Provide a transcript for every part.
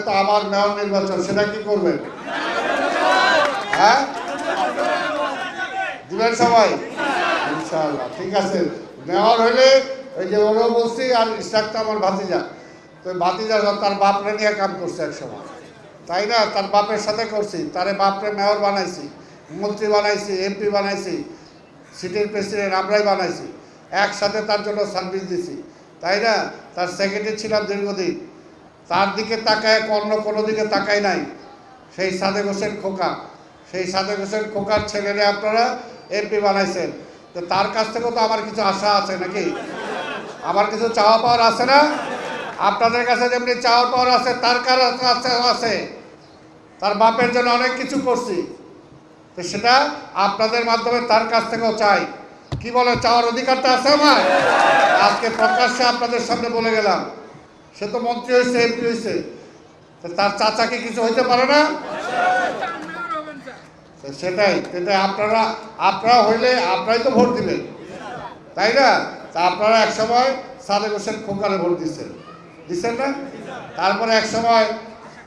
তো আমার মেয়র নির্বাচন, সেটা কি করবেন? হ্যাঁ, দিবেন সবাই ইনশাআল্লাহ। ঠিক আছে, মেয়র হইলে ওই যে ওরও বলছি, আর ইশরাকটা আমার ভাতিজা, তো ভাতিজা তার বাপরে নিয়ে কাম করছে এক সময়, তাই না? তার বাপের সাথে করছি, তারে বাপরে মেয়র বানাইছি, মন্ত্রী বানাইছি, এমপি বানাইছি, সিটির প্রেসিডেন্ট আমরাই বানাইছি, একসাথে তার জন্য সার্ভিস দিছি, তাই না? তার সেক্রেটারি ছিলাম দীর্ঘদিন, তার দিকে তাকায় অন্য কোনো দিকে তাকাই নাই। সেই সাদেক হোসেন খোকা, সেই সাদেক হোসেন খোকার ছেলেরে আপনারা এমপি বানাইছেন, তো তার কাছ থেকেও তো আমার কিছু আশা আছে নাকি? আমার কিছু চাওয়া পাওয়ার আছে না? আপনাদের কাছে যেমনি চাওয়া পাওয়ার আছে, তার কাছে আছে। তার বাপের জন্য অনেক কিছু করছি, তো সেটা আপনাদের মাধ্যমে তার কাছ থেকেও চাই। কি বলে, চাওয়ার অধিকারটা আছে আমার? আজকে প্রকাশ্যে আপনাদের সামনে বলে গেলাম, সে তো মন্ত্রী হয়েছে, এমপি হয়েছে, তার চাচাকে কিছু হইতে পারে না? সেটাই সেটাই আপনারা হইলে আপনারাই তো ভোট দিবেন, তাই না? তা আপনারা এক সময় সাদেক হোসেন খোকারে ভোট দিচ্ছেন না? তারপরে এক সময়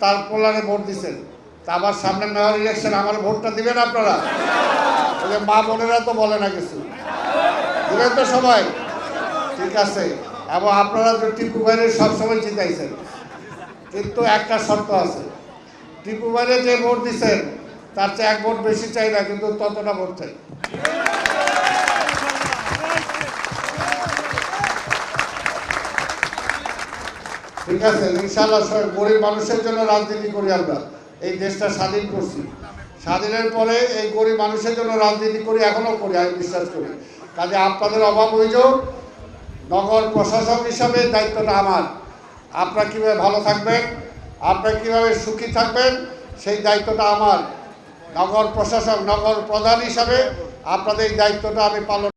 তার পোলারে ভোট দিচ্ছেন, তা আবার সামনে মেয়র ইলেকশন আমার ভোটটা দিবেন আপনারা? ওই যে মা বোনেরা তো বলে না কিছু, দিবেন তো সবাই? ঠিক আছে। এবং আপনারা তো টিপু ভাইরে সবসময় জিতাইছেন, কিন্তু একটা শর্ত আছে, টিপু ভাইরে যে ভোট দিচ্ছেন তার চেয়ে এক ভোট বেশি চাই না, কিন্তু ততটা ভোট চাই। ঠিক আছে, ইনশাআল্লাহ গরিব মানুষের জন্য রাজনীতি করি আমরা, এই দেশটা স্বাধীন করছি, স্বাধীনের পরে এই গরিব মানুষের জন্য রাজনীতি করি, এখনো করি, আমি বিশ্বাস করি। কাজে আপনাদের অভাব অভিযোগ, নগর প্রশাসক হিসাবে দায়িত্বটা আমার। আপনারা কীভাবে ভালো থাকবেন, আপনারা কীভাবে সুখী থাকবেন, সেই দায়িত্বটা আমার। নগর প্রশাসক, নগর প্রধান হিসাবে আপনাদের এই দায়িত্বটা আমি পালন